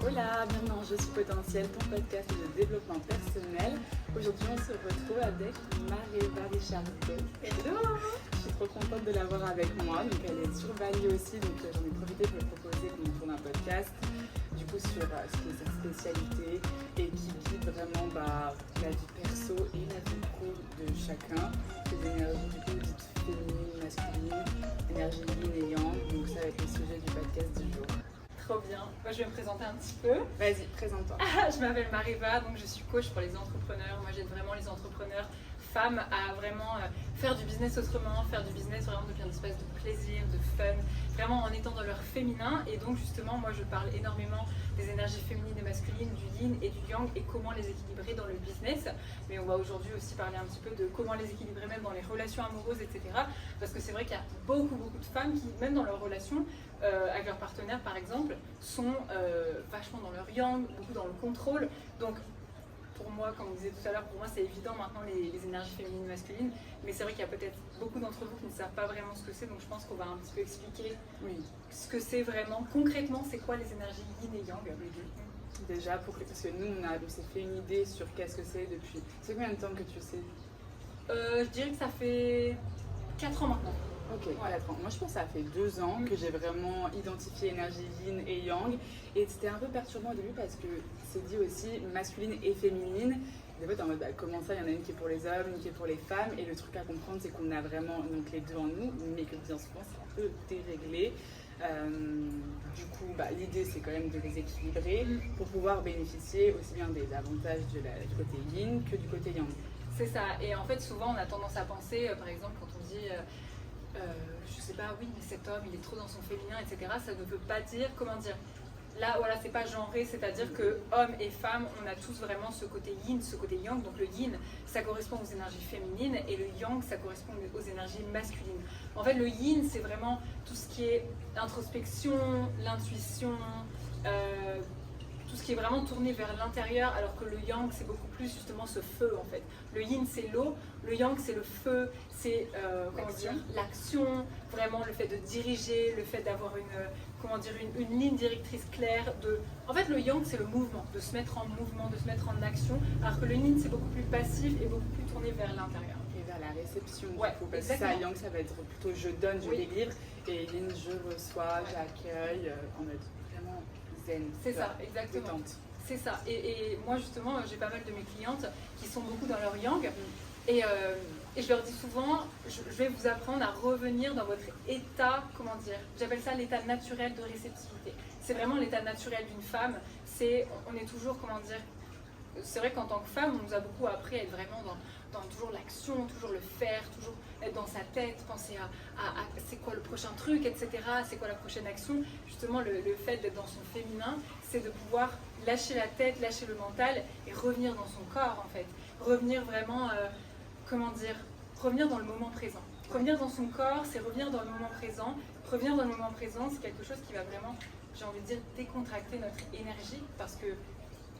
Hola, bienvenue dans Je suis potentielle, ton podcast de développement personnel. Aujourd'hui, on se retrouve avec Mareva Richard. Hello! Je suis trop contente de l'avoir avec moi. Donc, elle est sur Bali aussi, donc j'en ai profité pour lui proposer qu'on tourne un podcast. Du coup, sur ce qui est sa spécialité et qui guide vraiment la vie perso et la vie pro de chacun. Les énergies du coup dites féminines, masculines, énergie yin et yang. Donc, ça va être le sujet du podcast du jour. Trop bien. Moi, je vais me présenter un petit peu. Vas-y, présente-toi. Je m'appelle Mareva, donc je suis coach pour les entrepreneurs. Moi, j'aide vraiment les entrepreneurs femmes à vraiment faire du business autrement, faire du business vraiment depuis un espace de plaisir, de fun, vraiment en étant dans leur féminin. Et donc, justement, moi, je parle énormément des énergies féminines et masculines, du yin et du yang et comment les équilibrer dans le business. Mais on va aujourd'hui aussi parler un petit peu de comment les équilibrer même dans les relations amoureuses, etc. Parce que c'est vrai qu'il y a beaucoup de femmes qui, même dans leurs relations, avec leurs partenaires par exemple, sont vachement dans leur yang, beaucoup dans le contrôle. Donc pour moi, comme on disait tout à l'heure, pour moi c'est évident maintenant les énergies féminines et masculines, mais c'est vrai qu'il y a peut-être beaucoup d'entre vous qui ne savent pas vraiment ce que c'est, donc je pense qu'on va un petit peu expliquer ce que c'est vraiment, concrètement c'est quoi les énergies yin et yang. Déjà, parce que nous on s'est fait une idée sur qu'est-ce que c'est depuis. C'est combien de temps que tu sais? Je dirais que ça fait 4 ans maintenant. Ok, 4 ans. Moi je pense que ça fait 2 ans que j'ai vraiment identifié énergie yin et yang. Et c'était un peu perturbant au début parce que c'est dit aussi masculine et féminine. Des fois t'es en mode comment ça, il y en a une qui est pour les hommes, une qui est pour les femmes. Et le truc à comprendre c'est qu'on a vraiment donc, les deux en nous, mais que bien souvent c'est un peu déréglé. Du coup, l'idée c'est quand même de les équilibrer pour pouvoir bénéficier aussi bien des avantages du côté yin que du côté yang. C'est ça, et en fait souvent on a tendance à penser, par exemple quand on dit je sais pas, oui mais cet homme il est trop dans son féminin, etc. Ça ne veut pas dire, comment dire, là voilà c'est pas genré, c'est-à-dire que hommes et femmes on a tous vraiment ce côté yin, ce côté yang. Donc le yin ça correspond aux énergies féminines et le yang ça correspond aux énergies masculines. En fait le yin c'est vraiment tout ce qui est introspection, l'intuition, tout ce qui est vraiment tourné vers l'intérieur, alors que le yang c'est beaucoup plus justement ce feu en fait. Le yin c'est l'eau, le yang c'est le feu, c'est l'action, vraiment le fait de diriger, le fait d'avoir une ligne directrice claire. En fait le yang c'est le mouvement, de se mettre en mouvement, de se mettre en action, alors que le yin c'est beaucoup plus passif et beaucoup plus tourné vers l'intérieur. Et vers la réception, ouais, parce que ça, yang ça va être plutôt je donne, je délivre, et yin je reçois, j'accueille, en mode vraiment zen. C'est ça, exactement. Détente. C'est ça. Et moi justement, j'ai pas mal de mes clientes qui sont beaucoup dans leur yang. Et je leur dis souvent, je vais vous apprendre à revenir dans votre état, comment dire, j'appelle ça l'état naturel de réceptivité. C'est vraiment l'état naturel d'une femme. On est toujours, comment dire, c'est vrai qu'en tant que femme, on nous a beaucoup appris à être vraiment dans toujours l'action, toujours le faire, toujours être dans sa tête, penser à c'est quoi le prochain truc, etc. C'est quoi la prochaine action. Justement, le fait d'être dans son féminin, c'est de pouvoir lâcher la tête, lâcher le mental et revenir dans son corps en fait. Revenir vraiment, revenir dans le moment présent. Revenir dans son corps, c'est revenir dans le moment présent. Revenir dans le moment présent, c'est quelque chose qui va vraiment, j'ai envie de dire, décontracter notre énergie parce que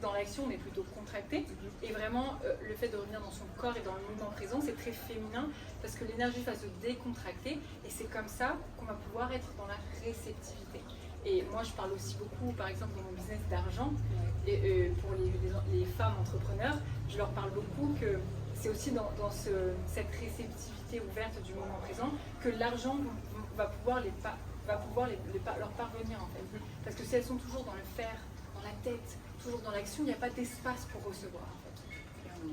dans l'action, on est plutôt contracté. Et vraiment, le fait de revenir dans son corps et dans le moment présent, c'est très féminin parce que l'énergie va se décontracter et c'est comme ça qu'on va pouvoir être dans la réceptivité. Et moi, je parle aussi beaucoup, par exemple, dans mon business d'argent, et pour les femmes entrepreneurs, je leur parle beaucoup que c'est aussi dans cette réceptivité ouverte du moment présent que l'argent va pouvoir leur parvenir en fait. Parce que si elles sont toujours dans le faire, dans la tête, toujours dans l'action, il n'y a pas d'espace pour recevoir en fait.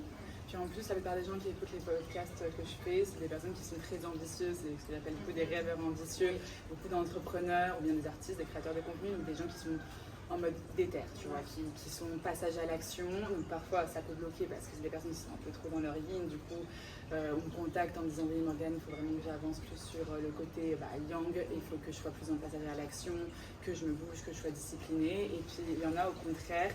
Puis en plus, la plupart des gens qui écoutent les podcasts que je fais, c'est des personnes qui sont très ambitieuses, c'est ce que j'appelle beaucoup des rêveurs ambitieux, beaucoup d'entrepreneurs ou bien des artistes, des créateurs de contenu, ou des gens qui sont en mode déter, tu vois, qui sont passage à l'action. Donc parfois ça peut bloquer parce que c'est des personnes qui sont un peu trop dans leur yin, du coup on me contacte en me disant oui Morgane, il faut vraiment que j'avance plus sur le côté yang, il faut que je sois plus en passage à l'action, que je me bouge, que je sois disciplinée. Et puis il y en a au contraire,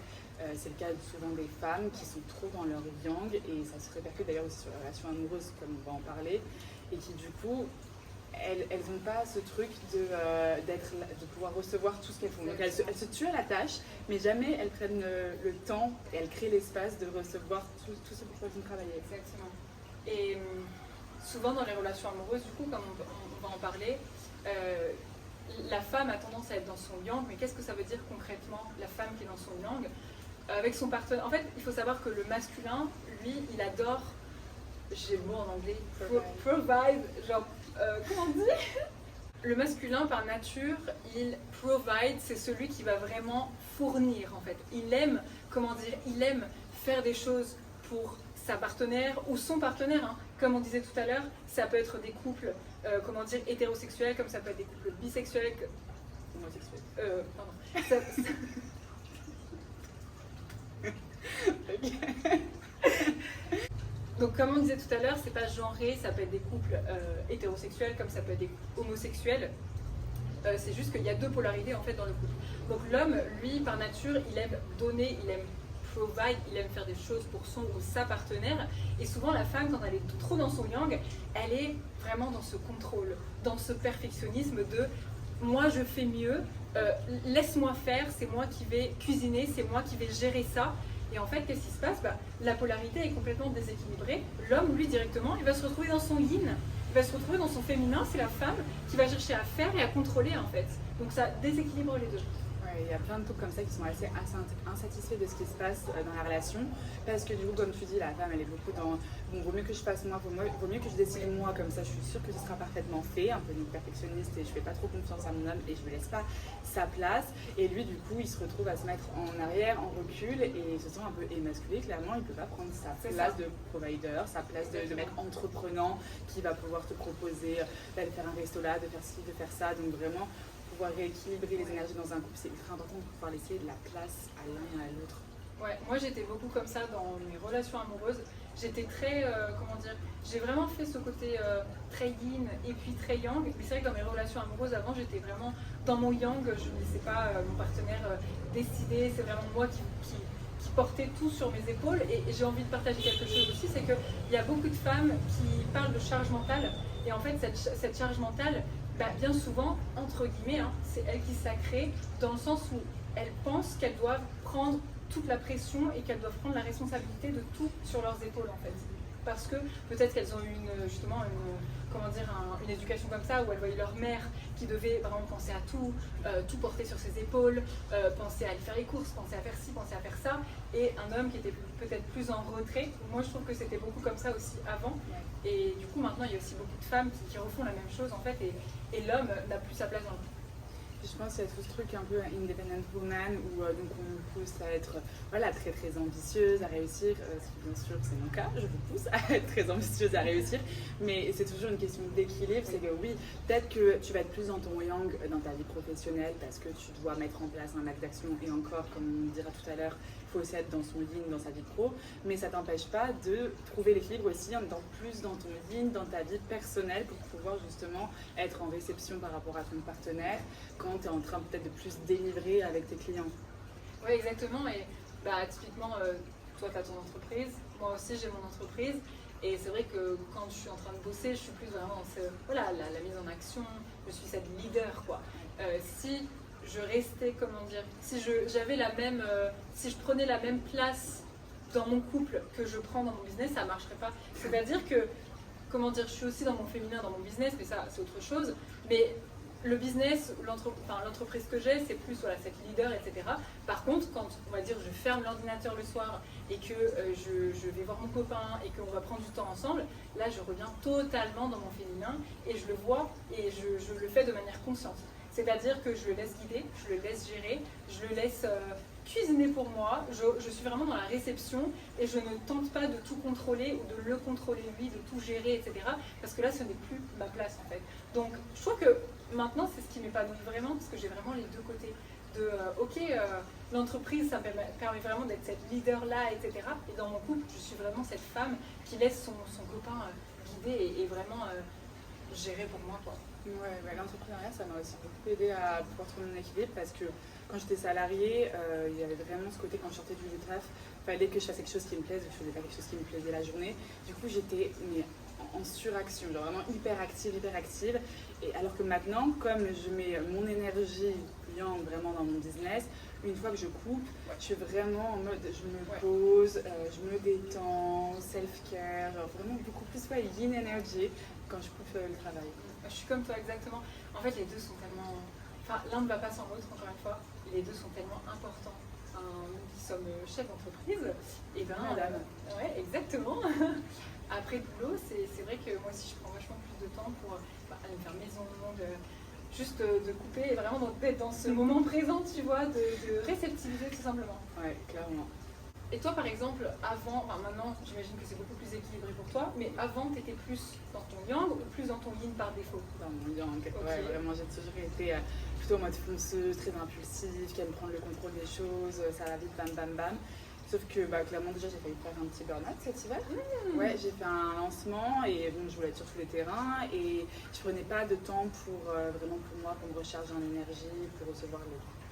c'est le cas souvent des femmes qui sont trop dans leur yang et ça se répercute d'ailleurs aussi sur les relations amoureuses comme on va en parler, et qui du coup elles n'ont pas ce truc de pouvoir recevoir tout ce qu'elles font. Donc elles se tuent à la tâche, mais jamais elles prennent le temps et elles créent l'espace de recevoir tout ce pour quoi elles ont travaillé. Exactement. Et souvent dans les relations amoureuses, du coup, comme on va en parler, la femme a tendance à être dans son yang, mais qu'est-ce que ça veut dire concrètement, la femme qui est dans son yang avec son partenaire? En fait, il faut savoir que le masculin, lui, il adore, j'ai le mot en anglais, provide, genre, comment on dit? Le masculin, par nature, il provide, c'est celui qui va vraiment fournir, en fait. Il aime, comment dire, il aime faire des choses pour sa partenaire ou son partenaire, hein. Comme on disait tout à l'heure, ça peut être des couples, comment dire, hétérosexuels, comme ça peut être des couples bisexuels, homosexuels. Donc comme on disait tout à l'heure, c'est pas genré, ça peut être des couples hétérosexuels comme ça peut être des couples homosexuels. C'est juste qu'il y a deux polarités en fait dans le couple. Donc l'homme, lui, par nature, il aime donner, il aime provide, il aime faire des choses pour son ou sa partenaire. Et souvent la femme, quand elle est trop dans son yang, elle est vraiment dans ce contrôle, dans ce perfectionnisme de moi je fais mieux, laisse-moi faire, c'est moi qui vais cuisiner, c'est moi qui vais gérer ça. Et en fait, qu'est-ce qui se passe? La polarité est complètement déséquilibrée. L'homme, lui, directement, il va se retrouver dans son yin, il va se retrouver dans son féminin, c'est la femme qui va chercher à faire et à contrôler en fait. Donc ça déséquilibre les deux. Il y a plein de couples comme ça qui sont assez insatisfaits de ce qui se passe dans la relation parce que du coup, comme tu dis, la femme elle est beaucoup dans bon, vaut mieux que je fasse moi, vaut mieux que je décide moi, comme ça je suis sûre que ce sera parfaitement fait, un peu une perfectionniste et je fais pas trop confiance à mon homme et je ne laisse pas sa place et lui du coup il se retrouve à se mettre en arrière, en recul et il se sent un peu émasculé, clairement il ne peut pas prendre sa place de provider, sa place de mec entreprenant qui va pouvoir te proposer de faire un resto là, de faire ci, de faire ça, donc vraiment pouvoir rééquilibrer les énergies dans un couple, c'est ultra important de pouvoir laisser de la place à l'un et à l'autre. Ouais, moi j'étais beaucoup comme ça dans mes relations amoureuses. J'étais très, comment dire, j'ai vraiment fait ce côté très yin et puis très yang. Mais c'est vrai que dans mes relations amoureuses avant, j'étais vraiment dans mon yang, je ne laissais pas mon partenaire décider, c'est vraiment moi qui portais tout sur mes épaules. Et j'ai envie de partager quelque chose aussi, c'est qu'il y a beaucoup de femmes qui parlent de charge mentale. Et en fait, cette charge mentale, bien souvent, entre guillemets, hein, c'est elles qui se la créent dans le sens où elles pensent qu'elles doivent prendre toute la pression et qu'elles doivent prendre la responsabilité de tout sur leurs épaules en fait. Parce que peut-être qu'elles ont eu une éducation comme ça où elles voyaient leur mère qui devait vraiment penser à tout, tout porter sur ses épaules, penser à aller faire les courses, penser à faire ci, penser à faire ça, et un homme qui était peut-être plus en retrait. Moi je trouve que c'était beaucoup comme ça aussi avant, et du coup maintenant il y a aussi beaucoup de femmes qui refont la même chose en fait, et l'homme n'a plus sa place dans le couple. Je pense qu'il y a tout ce truc un peu independent woman où donc on nous pousse à être très très ambitieuse, à réussir, ce qui bien sûr c'est mon cas, je vous pousse à être très ambitieuse, à réussir, mais c'est toujours une question d'équilibre, c'est que oui, peut-être que tu vas être plus dans ton yang dans ta vie professionnelle parce que tu dois mettre en place un axe d'action et encore, comme on dira tout à l'heure, il faut aussi être dans son yin, dans sa vie pro, mais ça t'empêche pas de trouver l'équilibre aussi en étant plus dans ton yin, dans ta vie personnelle pour pouvoir justement être en réception par rapport à ton partenaire quand tu es en train peut-être de plus délivrer avec tes clients. Oui, exactement. Et typiquement, toi, tu as ton entreprise, moi aussi, j'ai mon entreprise. Et c'est vrai que quand je suis en train de bosser, je suis plus vraiment dans la mise en action, je suis cette leader, quoi. Si je restais, comment dire, si je prenais la même place dans mon couple que je prends dans mon business, ça ne marcherait pas. C'est-à-dire que, comment dire, je suis aussi dans mon féminin, dans mon business, mais ça, c'est autre chose. Mais le business, l'entreprise que j'ai, c'est plus cette leader, etc. Par contre, quand on va dire je ferme l'ordinateur le soir et que je vais voir mon copain et qu'on va prendre du temps ensemble, là je reviens totalement dans mon féminin et je le vois et je le fais de manière consciente. C'est-à-dire que je le laisse guider, je le laisse gérer, je le laisse cuisiner pour moi, je suis vraiment dans la réception et je ne tente pas de tout contrôler ou de le contrôler lui, de tout gérer, etc. Parce que là ce n'est plus ma place en fait. Donc je trouve que maintenant c'est ce qui m'épanouit vraiment parce que j'ai vraiment les deux côtés. L'entreprise ça me permet vraiment d'être cette leader là, etc. Et dans mon couple je suis vraiment cette femme qui laisse son copain guider et vraiment gérer pour moi, quoi. Ouais, l'entrepreneuriat, ça m'a aussi beaucoup aidé à pouvoir trouver mon équilibre parce que quand j'étais salariée, il y avait vraiment ce côté quand je sortais du taf, il fallait que je fasse quelque chose qui me plaise, je faisais pas quelque chose qui me plaisait la journée. Du coup, j'étais en suraction, genre vraiment hyper active. Et alors que maintenant, comme je mets mon énergie yang vraiment dans mon business, une fois que je coupe, je suis vraiment en mode, je me pose, je me détends, self-care, genre vraiment beaucoup plus yin energy. quand je coupe le travail. Je suis comme toi exactement. En fait, les deux sont tellement... Enfin, l'un ne va pas sans l'autre, encore une fois. Les deux sont tellement importants. Nous qui sommes chefs d'entreprise, et ben... Madame. Ouais, exactement. Après le boulot, c'est vrai que moi aussi, je prends vachement plus de temps pour aller me faire maison, juste de couper et vraiment d'être dans ce moment présent, tu vois, de réceptiviser tout simplement. Ouais, clairement. Et toi, par exemple, avant, enfin maintenant, j'imagine que c'est beaucoup plus équilibré pour toi, mais avant, tu étais plus dans ton yang ou plus dans ton yin par défaut? Dans mon yang, Okay. ouais, vraiment, j'ai toujours été plutôt en mode fonceuse, très impulsive, qui aime prendre le contrôle des choses, ça va vite, bam, bam, bam. Sauf que clairement, déjà, j'ai failli faire un petit burn-out cet hiver. Ouais, j'ai fait un lancement et bon, je voulais être sur tous les terrains et je prenais pas de temps pour vraiment pour moi, pour me recharger en énergie, pour recevoir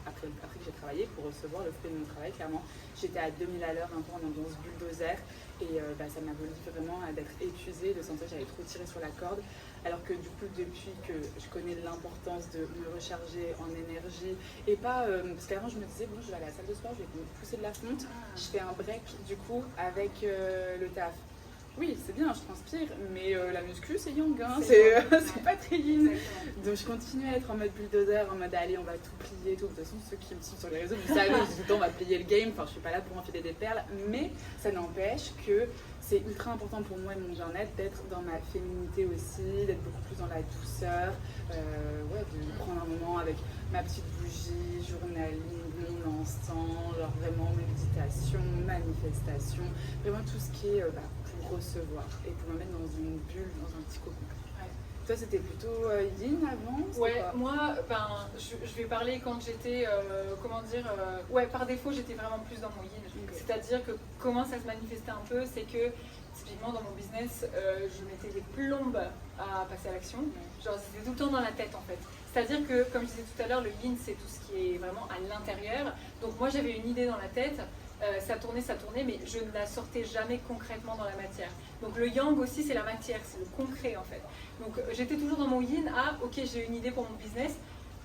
après que j'ai travaillé, pour recevoir le fruit de mon travail, clairement. J'étais à 2000 à l'heure un peu en ambiance bulldozer et ça m'a valu vraiment d'être épuisée, de sentir que j'avais trop tiré sur la corde. Alors que du coup, depuis que je connais l'importance de me recharger en énergie et pas... parce qu'avant, je me disais, bon, je vais aller à la salle de sport, je vais me pousser de la fonte. Je fais un break du coup avec le taf. Oui, c'est bien, je transpire, mais la muscu, c'est yang, hein, c'est pas très yin. Donc je continue à être en mode bulldozer, en mode allez, on va tout plier, tout. De toute façon, ceux qui me suivent sur les réseaux, vous savez, tout le temps, on va plier le game. Enfin, je suis pas là pour enfiler des perles, mais ça n'empêche que c'est ultra important pour moi et mon bien-être d'être dans ma féminité aussi, d'être beaucoup plus dans la douceur, de prendre un moment avec ma petite bougie, journaling, mon encens, genre vraiment méditation, manifestation, vraiment tout ce qui est pour recevoir et pour me mettre dans une bulle, dans un petit cocon. Ouais. Toi, c'était plutôt yin avant? Ouais, moi, je vais parler quand j'étais, par défaut, j'étais vraiment plus dans mon yin. Okay. C'est-à-dire que comment ça se manifestait un peu, c'est que typiquement dans mon business, je mettais des plombes à passer à l'action. Genre, c'était tout le temps dans la tête en fait. C'est-à-dire que, comme je disais tout à l'heure, le yin, c'est tout ce qui est vraiment à l'intérieur. Donc moi, j'avais une idée dans la tête. Ça tournait, mais je ne la sortais jamais concrètement dans la matière. Donc le yang aussi, c'est la matière, c'est le concret en fait. Donc j'étais toujours dans mon yin, ok, j'ai une idée pour mon business,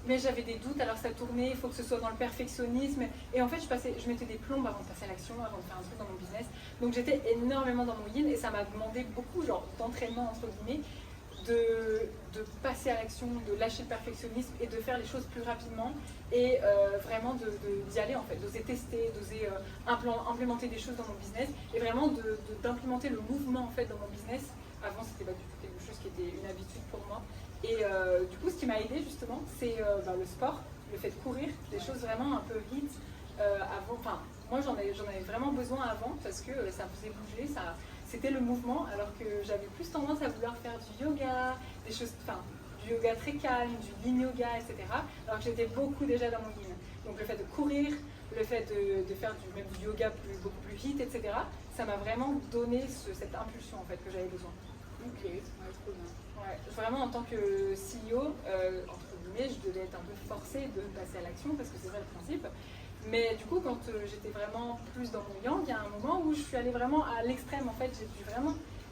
mais j'avais des doutes, alors ça tournait, il faut que ce soit dans le perfectionnisme. Et en fait, je mettais des plombes avant de passer à l'action, avant de faire un truc dans mon business. Donc j'étais énormément dans mon yin et ça m'a demandé beaucoup d'entraînement entre guillemets, de passer à l'action, de lâcher le perfectionnisme et de faire les choses plus rapidement et vraiment d'y aller en fait, d'oser tester, d'oser implémenter des choses dans mon business et vraiment d'implémenter le mouvement en fait dans mon business. Avant c'était pas du tout quelque chose qui était une habitude pour moi et du coup ce qui m'a aidé justement c'est le sport, le fait de courir, des choses vraiment un peu vite moi j'en avais vraiment besoin avant parce que ça me faisait bouger, c'était le mouvement, alors que j'avais plus tendance à vouloir faire du yoga, du yoga très calme, du yin yoga, etc. Alors que j'étais beaucoup déjà dans mon yin. Donc le fait de courir, le fait de faire même du yoga beaucoup plus vite, etc. Ça m'a vraiment donné cette impulsion en fait que j'avais besoin. Ok, ouais, trop bien. Ouais, vraiment en tant que CEO, entre guillemets, je devais être un peu forcée de passer à l'action parce que c'est ça le principe. Mais du coup, quand j'étais vraiment plus dans mon yang, il y a un moment où je suis allée vraiment à l'extrême. En fait,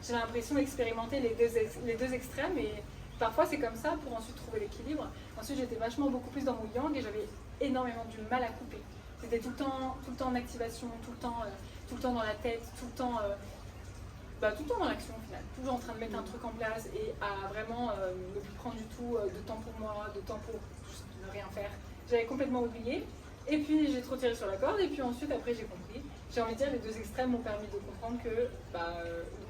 j'ai l'impression d'expérimenter les deux extrêmes. Et parfois, c'est comme ça pour ensuite trouver l'équilibre. Ensuite, j'étais vachement beaucoup plus dans mon yang et j'avais énormément du mal à couper. C'était tout le temps en activation, tout le temps dans la tête, tout le temps dans l'action au final. Toujours en train de mettre un truc en place et à vraiment ne plus prendre du tout de temps pour moi, de temps pour juste ne rien faire. J'avais complètement oublié. Et puis j'ai trop tiré sur la corde et puis ensuite après j'ai compris. J'ai envie de dire les deux extrêmes m'ont permis de comprendre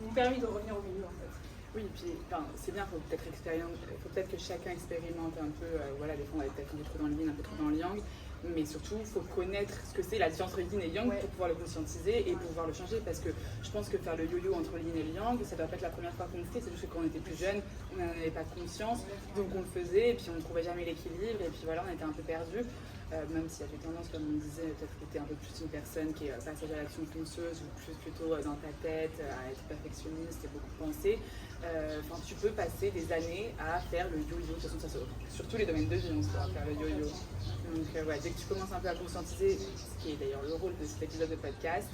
m'ont permis de revenir au milieu en fait. Oui, et puis c'est bien, il faut peut-être que chacun expérimente un peu, des fois on va être peut-être un peu trop dans le yin, un peu trop dans le yang, mais surtout il faut connaître ce que c'est la différence entre yin et yang pour pouvoir le conscientiser et pouvoir le changer parce que je pense que faire le yo-yo entre le yin et le yang, ça doit pas être la première fois qu'on le fait, c'est juste que quand on était plus jeune, on n'en avait pas conscience, donc on le faisait et puis on ne trouvait jamais l'équilibre et puis voilà, on était un peu perdu. Même s'il y avait tendance, comme on disait, peut-être que tu es un peu plus une personne qui est passage à l'action fonceuse ou plutôt dans ta tête, à être perfectionniste et beaucoup penser. Tu peux passer des années à faire le yo-yo, de toute façon, sur tous les domaines de vie, on se pourra faire le yo-yo. Donc dès que tu commences un peu à conscientiser, ce qui est d'ailleurs le rôle de cet épisode de podcast,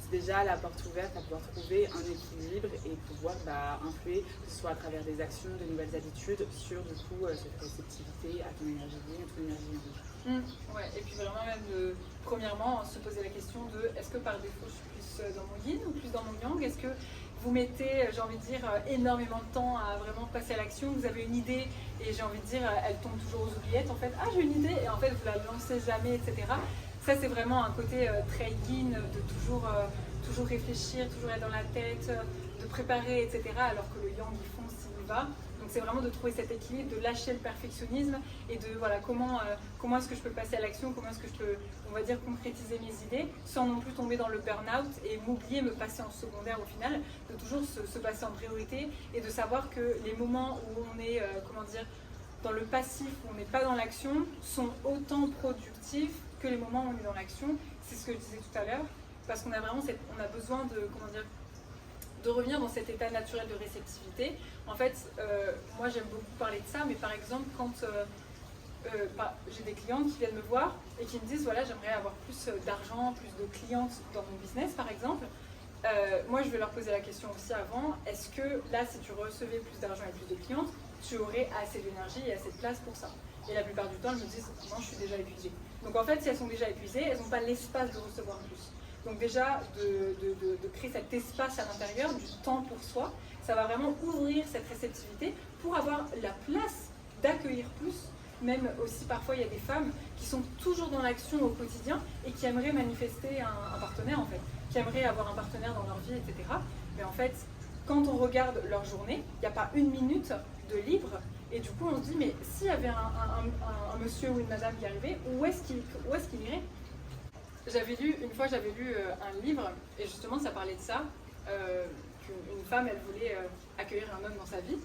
c'est déjà la porte ouverte à pouvoir trouver un équilibre et pouvoir influer, que ce soit à travers des actions, de nouvelles habitudes, sur du coup cette réceptivité à ton énergie vie, à ton énergie en vie. Ouais, et puis vraiment même premièrement se poser la question de est-ce que par défaut je suis plus dans mon yin ou plus dans mon yang? Est-ce que vous mettez, j'ai envie de dire, énormément de temps à vraiment passer à l'action, vous avez une idée et j'ai envie de dire, elle tombe toujours aux oubliettes en fait, ah j'ai une idée et en fait vous la lancez jamais, etc. Ça c'est vraiment un côté très yin de toujours réfléchir, toujours être dans la tête, de préparer, etc. Alors que le yang il fonce, il y va. Donc c'est vraiment de trouver cet équilibre, de lâcher le perfectionnisme et de voilà comment est-ce que je peux passer à l'action, comment est-ce que je peux, on va dire, concrétiser mes idées sans non plus tomber dans le burn-out et m'oublier, me passer en secondaire au final, de toujours se passer en priorité et de savoir que les moments où on est, comment dire, dans le passif, où on n'est pas dans l'action, sont autant productifs que les moments où on est dans l'action. C'est ce que je disais tout à l'heure, parce qu'on a vraiment on a besoin de, comment dire, de revenir dans cet état naturel de réceptivité. En fait, moi j'aime beaucoup parler de ça, mais par exemple quand j'ai des clientes qui viennent me voir et qui me disent voilà j'aimerais avoir plus d'argent, plus de clientes dans mon business par exemple, moi je vais leur poser la question aussi avant, est-ce que là si tu recevais plus d'argent et plus de clientes, tu aurais assez d'énergie et assez de place pour ça? Et la plupart du temps elles me disent non je suis déjà épuisée. Donc en fait si elles sont déjà épuisées, elles n'ont pas l'espace de recevoir plus. Donc déjà, de créer cet espace à l'intérieur, du temps pour soi, ça va vraiment ouvrir cette réceptivité pour avoir la place d'accueillir plus. Même aussi, parfois, il y a des femmes qui sont toujours dans l'action au quotidien et qui aimeraient manifester un partenaire, en fait, qui aimeraient avoir un partenaire dans leur vie, etc. Mais en fait, quand on regarde leur journée, il n'y a pas une minute de libre. Et du coup, on se dit, mais s'il y avait un monsieur ou une madame qui arrivait, où est-ce qu'il irait? Une fois j'avais lu un livre et justement ça parlait de ça, qu'une femme elle voulait accueillir un homme dans sa vie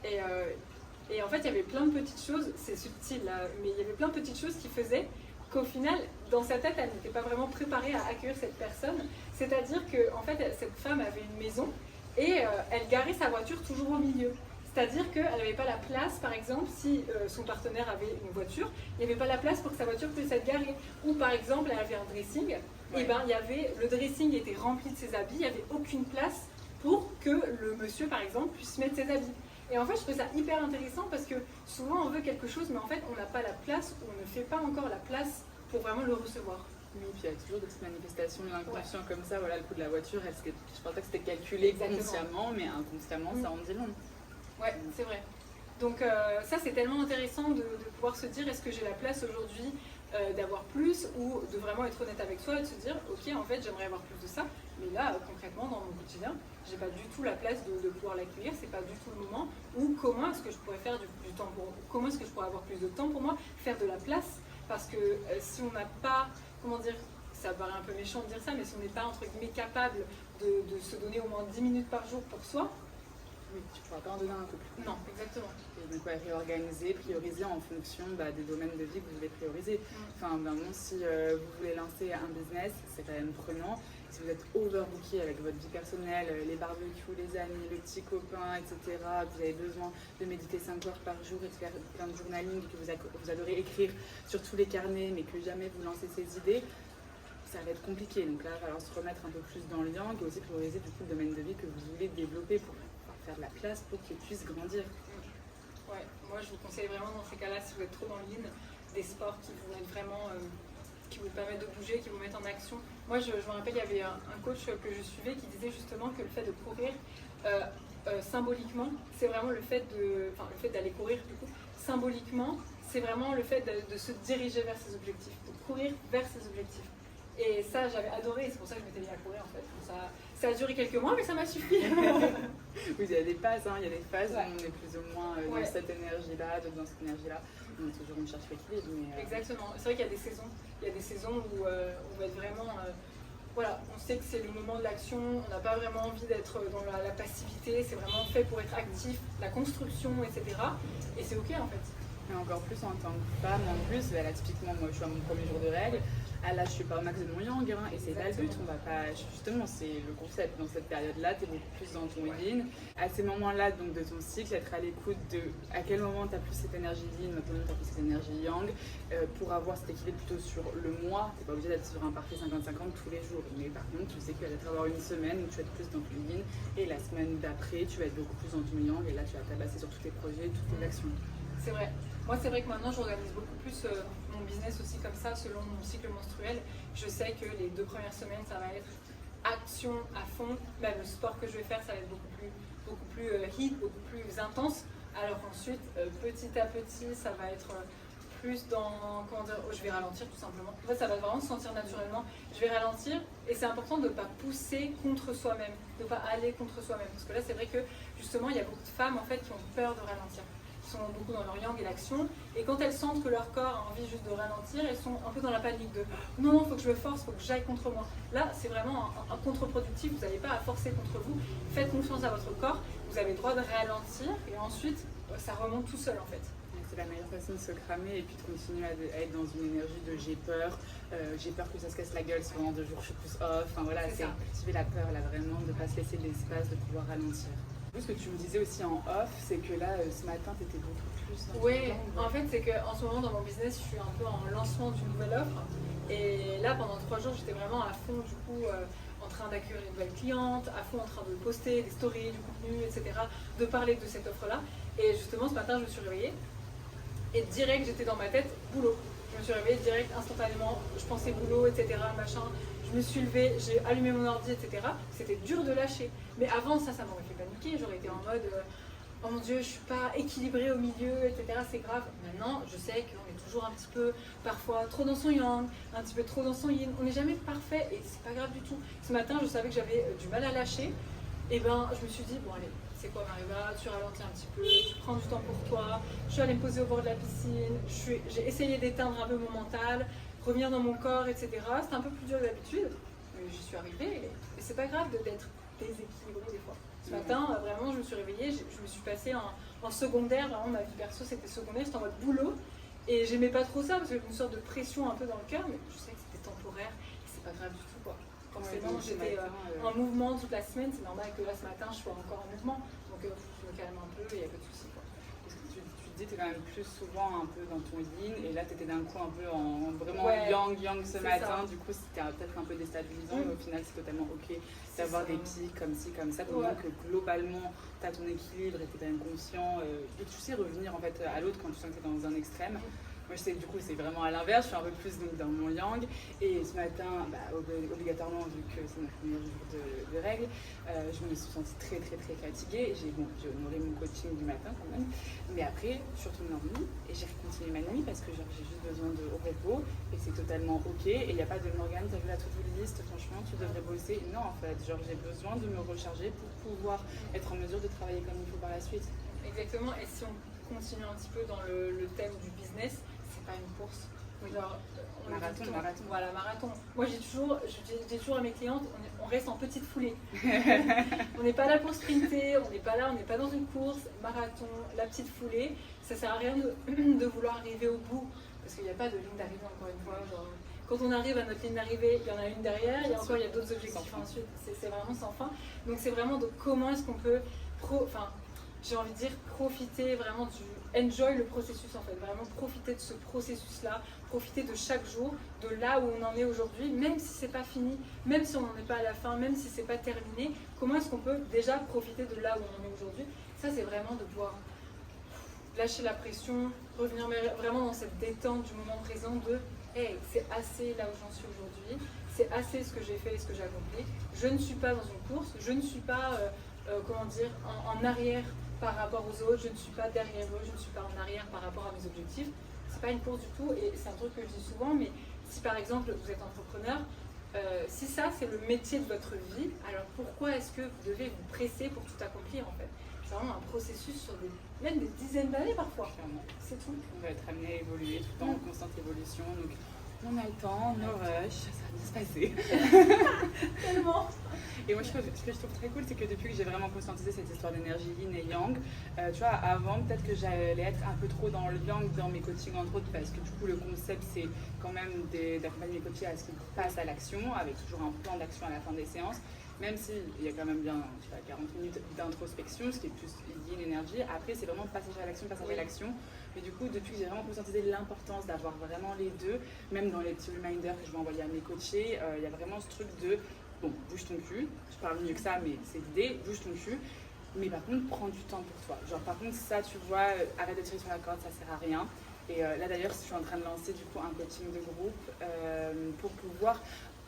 et en fait il y avait plein de petites choses, c'est subtil là, mais il y avait plein de petites choses qui faisaient qu'au final dans sa tête elle n'était pas vraiment préparée à accueillir cette personne, c'est-à-dire que en fait cette femme avait une maison et elle garait sa voiture toujours au milieu. C'est-à-dire qu'elle n'avait pas la place, par exemple, si son partenaire avait une voiture, il n'y avait pas la place pour que sa voiture puisse être garée. Ou par exemple, elle avait un dressing, et ben, le dressing était rempli de ses habits, il n'y avait aucune place pour que le monsieur, par exemple, puisse mettre ses habits. Et en fait, je trouve ça hyper intéressant parce que souvent on veut quelque chose, mais en fait, on n'a pas la place, ou on ne fait pas encore la place pour vraiment le recevoir. Oui, puis il y a toujours des petites manifestations de l'inconscient comme ça. Voilà, le coup de la voiture, je ne pense pas que c'était calculé consciemment, mais inconsciemment, ça en dit long. Ouais, c'est vrai. Donc ça c'est tellement intéressant de pouvoir se dire est-ce que j'ai la place aujourd'hui d'avoir plus ou de vraiment être honnête avec soi et de se dire ok en fait j'aimerais avoir plus de ça mais là concrètement dans mon quotidien j'ai pas du tout la place de pouvoir l'accueillir, c'est pas du tout le moment ou comment est-ce que je pourrais faire du temps pour comment est-ce que je pourrais avoir plus de temps pour moi, faire de la place parce que si on n'a pas, comment dire, ça paraît un peu méchant de dire ça mais si on n'est pas entre guillemets capable de se donner au moins 10 minutes par jour pour soi. Oui, tu ne pourras pas en donner un peu plus. Non, exactement. Et donc, réorganiser, prioriser en fonction des domaines de vie que vous voulez prioriser. Enfin, vraiment, si vous voulez lancer un business, c'est quand même prenant. Si vous êtes overbooké avec votre vie personnelle, les barbecues, les amis, le petit copain, etc., que vous avez besoin de méditer 5 heures par jour et de faire plein de journaling, que vous adorez écrire sur tous les carnets, mais que jamais vous lancez ces idées, ça va être compliqué. Donc là, il va falloir se remettre un peu plus dans le yang et aussi prioriser du coup le domaine de vie que vous voulez développer pour faire de la place pour qu'il puisse grandir. Ouais, moi je vous conseille vraiment dans ces cas-là, si vous êtes trop dans l'in, des sports qui vous mettent vraiment, qui vous permettent de bouger, qui vous mettent en action. Moi je me rappelle, il y avait un coach que je suivais qui disait justement que le fait de courir symboliquement, c'est vraiment le fait d'aller courir du coup, symboliquement, c'est vraiment le fait de se diriger vers ses objectifs, de courir vers ses objectifs. Et ça, j'avais adoré, c'est pour ça que je m'étais mis à courir en fait. Ça a duré quelques mois, mais ça m'a suffi. Oui, il y a des phases, il y a des phases où on est plus ou moins dans cette énergie-là, d'autres dans cette énergie-là. On cherche l'équilibre. Exactement. C'est vrai qu'il y a des saisons. Il y a des saisons où on va être vraiment... voilà, on sait que c'est le moment de l'action, on n'a pas vraiment envie d'être dans la passivité, c'est vraiment fait pour être actif, la construction, etc. Et c'est ok en fait. Et encore plus en tant que femme, en plus, là typiquement, moi je suis à mon premier jour de règles. Là, je suis pas au max de mon yang, et c'est là le but. On va pas, justement, c'est le concept. Dans cette période-là, tu es beaucoup plus dans ton yin. À ces moments-là, donc de ton cycle, être à l'écoute de à quel moment tu as plus cette énergie yin, à quel moment tu as plus cette énergie yang, pour avoir cet équilibre plutôt sur le mois. Tu n'es pas obligé d'être sur un parfait 50-50 tous les jours. Mais par contre, tu sais qu'il va peut-être avoir une semaine où tu vas être plus dans ton yin, et la semaine d'après, tu vas être beaucoup plus dans ton yang, et là, tu vas tabasser sur tous tes projets, toutes tes actions. C'est vrai. Moi, c'est vrai que maintenant, j'organise beaucoup plus mon business aussi comme ça, selon mon cycle menstruel. Je sais que les 2 premières semaines, ça va être action à fond. Même le sport que je vais faire, ça va être beaucoup plus hit, beaucoup plus intense. Alors ensuite, petit à petit, ça va être plus dans, comment dire, je vais ralentir tout simplement. En fait, ça va vraiment se sentir naturellement. Je vais ralentir et c'est important de ne pas pousser contre soi-même, de ne pas aller contre soi-même. Parce que là, c'est vrai que justement, il y a beaucoup de femmes en fait qui ont peur de ralentir, qui sont beaucoup dans leur yang et l'action. Et quand elles sentent que leur corps a envie juste de ralentir, elles sont un peu dans la panique de non, il faut que je me force, il faut que j'aille contre moi. Là, c'est vraiment un contre-productif. Vous n'avez pas à forcer contre vous. Faites confiance à votre corps. Vous avez le droit de ralentir et ensuite, ça remonte tout seul en fait. C'est la meilleure façon de se cramer et puis de continuer à être dans une énergie de j'ai peur que ça se casse la gueule si pendant 2 jours je suis plus off. Enfin voilà, c'est activer la peur là vraiment, de ne pas se laisser de l'espace, de pouvoir ralentir. Ce que tu me disais aussi en off, c'est que là ce matin tu étais beaucoup plus dans Oui, en fait c'est qu'en ce moment dans mon business je suis un peu en lancement d'une nouvelle offre et là pendant 3 jours j'étais vraiment à fond du coup en train d'accueillir une nouvelle cliente, à fond en train de poster des stories, du contenu, etc. de parler de cette offre là et justement ce matin je me suis réveillée. Et direct, j'étais dans ma tête, boulot. Je me suis réveillée direct, instantanément, je pensais boulot, etc., machin. Je me suis levée, j'ai allumé mon ordi, etc. C'était dur de lâcher. Mais avant ça m'aurait fait paniquer. J'aurais été en mode, oh mon Dieu, je suis pas équilibrée au milieu, etc., c'est grave. Maintenant, je sais qu'on est toujours un petit peu, parfois, trop dans son yang, un petit peu trop dans son yin. On n'est jamais parfait et c'est pas grave du tout. Ce matin, je savais que j'avais du mal à lâcher. Et ben, je me suis dit, bon allez, c'est quoi Mariva, tu ralentis un petit peu, tu prends du temps pour toi. Je suis allée me poser au bord de la piscine, j'ai essayé d'éteindre un peu mon mental, revenir dans mon corps, etc. C'était un peu plus dur que d'habitude, mais j'y suis arrivée et c'est pas grave d'être déséquilibrée des fois. Ce matin, vraiment, je me suis réveillée, je me suis passée en secondaire, vraiment, ma vie perso c'était secondaire, j'étais en mode boulot et j'aimais pas trop ça parce que j'avais une sorte de pression un peu dans le cœur, mais je sais que c'était temporaire et c'est pas grave du tout quoi. Forcément, j'étais en mouvement toute la semaine, c'est normal que là ce matin je sois encore en mouvement, donc je me calme un peu et il n'y a pas de souci. Parce que tu te dis que tu es quand même plus souvent un peu dans ton yin et là tu étais d'un coup un peu en vraiment yang ce matin, du coup c'était peut-être un peu déstabilisant, mais au final c'est totalement ok d'avoir des pics comme ci, comme ça, pendant que globalement tu as ton équilibre et tu es quand même conscient et tu sais revenir en fait à l'autre quand tu sens que tu es dans un extrême. Moi, je sais que du coup, c'est vraiment à l'inverse. Je suis un peu plus donc, dans mon yang. Et ce matin, obligatoirement, vu que c'est mon premier jour de règles, je me suis sentie très fatiguée. J'ai honoré mon coaching du matin quand même. Mais après, je suis retournée en nuit et j'ai continué ma nuit parce que j'ai juste besoin de repos et c'est totalement ok. Et il n'y a pas de Morgane, tu as vu la to-do list, franchement, tu devrais bosser. Non, en fait, j'ai besoin de me recharger pour pouvoir être en mesure de travailler comme il faut par la suite. Exactement. Et si on continue un petit peu dans le thème du business, c'est pas une course. Genre, marathon. Voilà, marathon. Moi, j'ai toujours à mes clientes, on reste en petite foulée. On n'est pas là pour sprinter, on n'est pas dans une course. Marathon, la petite foulée, ça sert à rien de vouloir arriver au bout, parce qu'il n'y a pas de ligne d'arrivée encore une fois. Genre, quand on arrive à notre ligne d'arrivée, il y en a une derrière, il y a d'autres objectifs ensuite. C'est vraiment sans fin. Donc c'est vraiment de comment est-ce qu'on peut, j'ai envie de dire, profiter vraiment enjoy le processus en fait, vraiment profiter de ce processus-là, profiter de chaque jour, de là où on en est aujourd'hui, même si c'est pas fini, même si on n'en est pas à la fin, même si c'est pas terminé, comment est-ce qu'on peut déjà profiter de là où on en est aujourd'hui? Ça c'est vraiment de pouvoir lâcher la pression, revenir vraiment dans cette détente du moment présent de hey, c'est assez là où j'en suis aujourd'hui, c'est assez ce que j'ai fait et ce que j'ai accompli, je ne suis pas dans une course, je ne suis pas en arrière par rapport aux autres, je ne suis pas derrière eux, je ne suis pas en arrière par rapport à mes objectifs. C'est pas une course du tout et c'est un truc que je dis souvent, mais si par exemple vous êtes entrepreneur, si ça c'est le métier de votre vie, alors pourquoi est-ce que vous devez vous presser pour tout accomplir en fait? C'est vraiment un processus sur même des dizaines d'années parfois. C'est tout. On va être amené à évoluer tout le temps en constante évolution, donc on a le temps, no rush, ça va bien se passer. Tellement. Et moi, ce que je trouve très cool, c'est que depuis que j'ai vraiment conscientisé cette histoire d'énergie yin et yang, tu vois, avant, peut-être que j'allais être un peu trop dans le yang, dans mes coachings entre autres, parce que du coup, le concept, c'est quand même d'accompagner mes coachés à ce qu'ils passent à l'action, avec toujours un plan d'action à la fin des séances, même s'il y a quand même bien 40 minutes d'introspection, ce qui est plus yin énergie. Après, c'est vraiment passage à l'action. Mais du coup, depuis que j'ai vraiment conscientisé l'importance d'avoir vraiment les deux, même dans les petits reminders que je vais envoyer à mes coachés, il y a vraiment ce truc de bon, bouge ton cul, je parle mieux que ça, mais c'est l'idée, bouge ton cul, mais par contre, prends du temps pour toi. Genre, par contre, ça, tu vois, arrête de tirer sur la corde, ça sert à rien. Et là d'ailleurs, je suis en train de lancer du coup un coaching de groupe pour pouvoir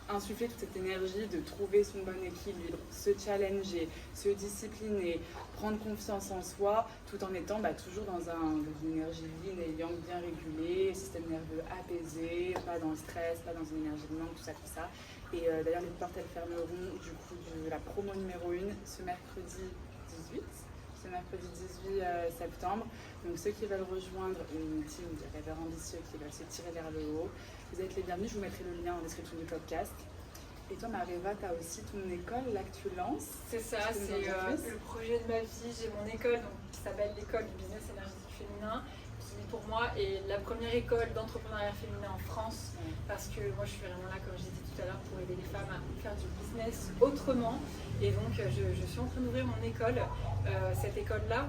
insuffler toute cette énergie de trouver son bon équilibre, se challenger, se discipliner, prendre confiance en soi, tout en étant toujours dans une énergie yin et yang bien régulée, système nerveux apaisé, pas dans le stress, pas dans une énergie de manque, tout ça. Et d'ailleurs, les portes elles fermeront du coup de la promo numéro 1 ce mercredi 18. Ce mercredi 18 septembre. Donc ceux qui veulent rejoindre une team de rêveurs ambitieux qui veulent se tirer vers le haut, vous êtes les bienvenus. Je vous mettrai le lien en description du podcast. Et toi, Mariva, tu as aussi ton école là que tu lances. C'est ça, c'est le projet de ma vie. J'ai mon école qui s'appelle l'école du business énergétique féminin, qui pour moi est la première école d'entrepreneuriat féminin en France. Parce que moi, je suis vraiment là, comme je disais tout à l'heure, pour aider les femmes à faire du business autrement. Et donc, je suis en train d'ouvrir mon école. Cette école-là,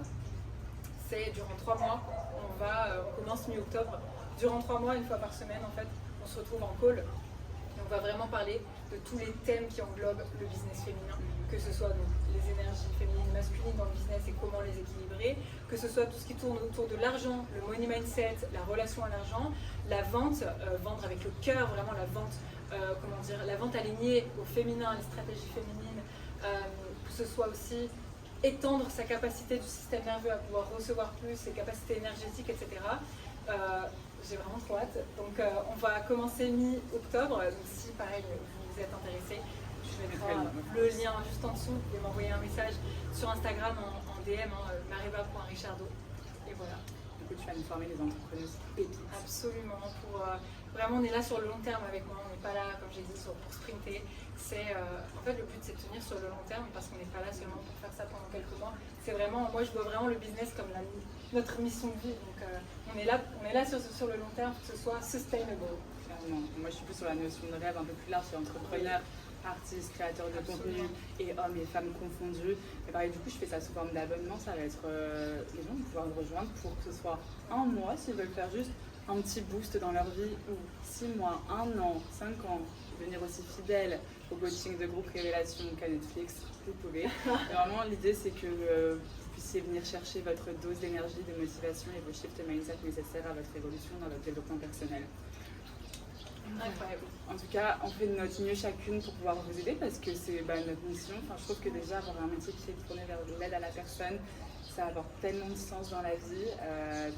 c'est durant 3 mois. On commence mi-octobre. Durant 3 mois, une fois par semaine, en fait, on se retrouve en call. Et on va vraiment parler de tous les thèmes qui englobent le business féminin, que ce soit donc, les énergies féminines, masculines dans le business et comment les équilibrer, que ce soit tout ce qui tourne autour de l'argent, le money mindset, la relation à l'argent, la vente, vendre avec le cœur, vraiment la vente, la vente alignée au féminin, les stratégies féminines, que ce soit aussi étendre sa capacité du système nerveux à pouvoir recevoir plus, ses capacités énergétiques, etc. J'ai vraiment trop hâte. Donc on va commencer mi-octobre. Donc si pareil vous êtes intéressé, je mettrai le lien juste en dessous et m'envoyer un message sur Instagram en DM, mariva.richardo. Et voilà. Du coup, tu vas nous former les entrepreneuses pépites. Absolument. Vraiment, on est là sur le long terme avec moi. On n'est pas là, comme j'ai dit, pour sprinter. En fait, le but, c'est de tenir sur le long terme parce qu'on n'est pas là seulement pour faire ça pendant quelques mois. C'est vraiment, moi, je vois vraiment le business comme notre mission de vie. Donc, on est là sur le long terme pour que ce soit sustainable. Clairement. Moi, je suis plus sur la notion de rêve un peu plus large, c'est entrepreneur. Artistes, créateurs de contenu et hommes et femmes confondus. Et pareil, du coup, je fais ça sous forme d'abonnement. Ça va être les gens vont pouvoir me rejoindre pour que ce soit un mois s'ils veulent faire juste un petit boost dans leur vie, ou 6 mois, 1 an, 5 ans, devenir aussi fidèles au coaching de groupe Révélation qu'à Netflix. Vous pouvez. Et vraiment, l'idée, c'est que vous puissiez venir chercher votre dose d'énergie, de motivation et vos shifts mindset nécessaires à votre évolution dans votre développement personnel. Incroyable. En tout cas, on fait de notre mieux chacune pour pouvoir vous aider parce que c'est notre mission. Enfin, je trouve que déjà avoir un métier qui est tourné vers l'aide à la personne, ça apporte tellement de sens dans la vie.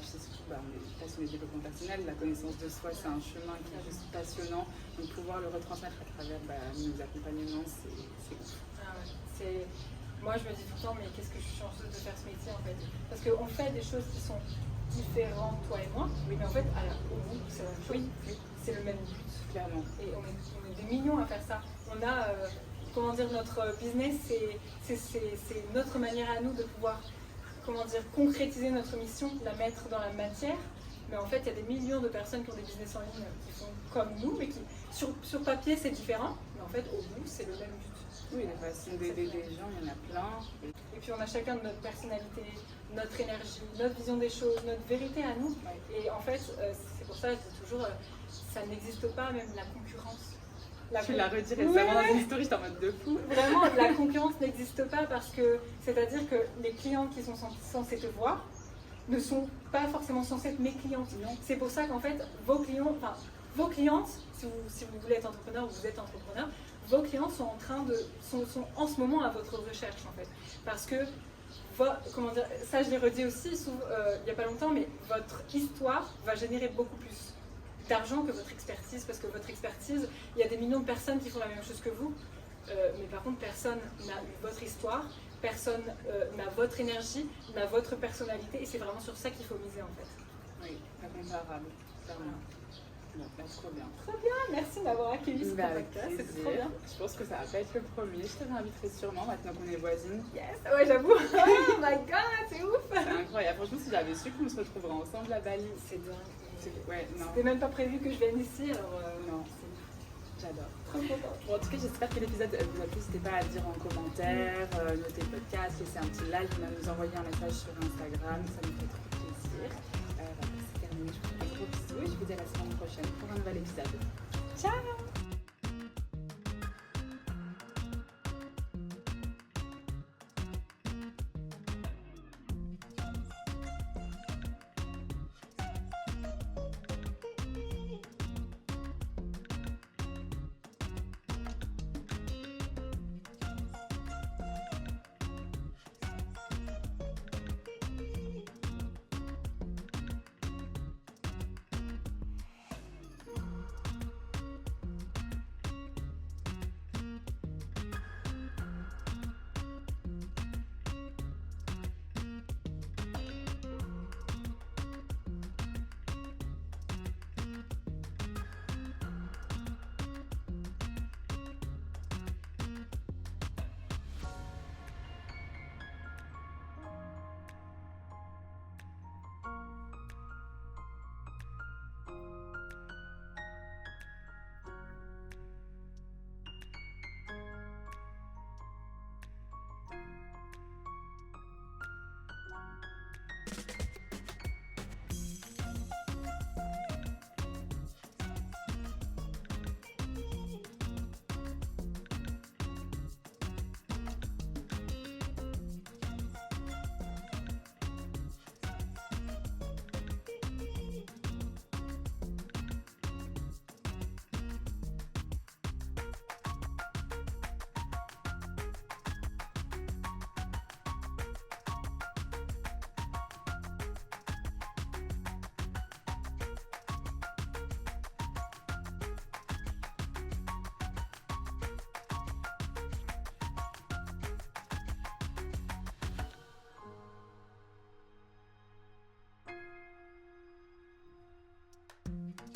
Puis surtout, on est passionné de développement personnel, la connaissance de soi, c'est un chemin qui est juste passionnant. Donc pouvoir le retransmettre à travers nos accompagnements, c'est ouf. Moi, je me dis tout le temps, mais qu'est-ce que je suis chanceuse de faire ce métier en fait. Parce qu'on fait des choses qui sont différentes, toi et moi, mais en fait, au bout, c'est la même chose. Oui. C'est le même but, clairement. Et on est des millions à faire ça. On a, notre business, c'est notre manière à nous de pouvoir, concrétiser notre mission, la mettre dans la matière. Mais en fait, il y a des millions de personnes qui ont des business en ligne qui sont comme nous, mais qui, sur papier, c'est différent. Mais en fait, au bout, c'est le même but. Oui, les façons d'aider des gens, il y en a plein. Et puis on a chacun de notre personnalité, notre énergie, notre vision des choses, notre vérité à nous. Ouais. Et en fait, c'est pour ça que je dis toujours, ça n'existe pas, même la concurrence. Tu l'as redit récemment dans une story, j'étais en mode de fou. Vraiment, la concurrence n'existe pas parce que, c'est-à-dire que les clients qui sont censés te voir ne sont pas forcément censés être mes clientes. C'est pour ça qu'en fait, vos clientes, si vous voulez être entrepreneur ou vous êtes entrepreneur, vos clients sont sont en ce moment à votre recherche en fait. Parce que, ça je l'ai redit aussi il n'y a pas longtemps, mais votre histoire va générer beaucoup plus d'argent que votre expertise, parce que votre expertise, il y a des millions de personnes qui font la même chose que vous, mais par contre personne n'a votre histoire, personne n'a votre énergie, n'a votre personnalité, et c'est vraiment sur ça qu'il faut miser en fait. Oui, incomparable, clairement. Trop bien. Trop bien, merci d'avoir accueilli ce podcast, c'est trop bien. Je pense que ça va pas être le premier, je te réinviterai sûrement maintenant qu'on est voisines. Yes, ouais j'avoue, oh my god, c'est ouf. C'est incroyable, franchement si j'avais su qu'on se retrouverait ensemble à Bali. C'est dingue. C'était même pas prévu que je vienne ici, alors non, j'adore. Trop contente. Bon, en tout cas, j'espère que l'épisode vous a plu. N'hésitez pas à le dire en commentaire, notez le podcast, laissez un petit like, nous envoyer un message sur Instagram, ça nous fait trop plaisir. C'est terminé, je vous fais un gros bisou et je vous dis à la semaine prochaine pour un nouvel épisode. Ciao.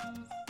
tous.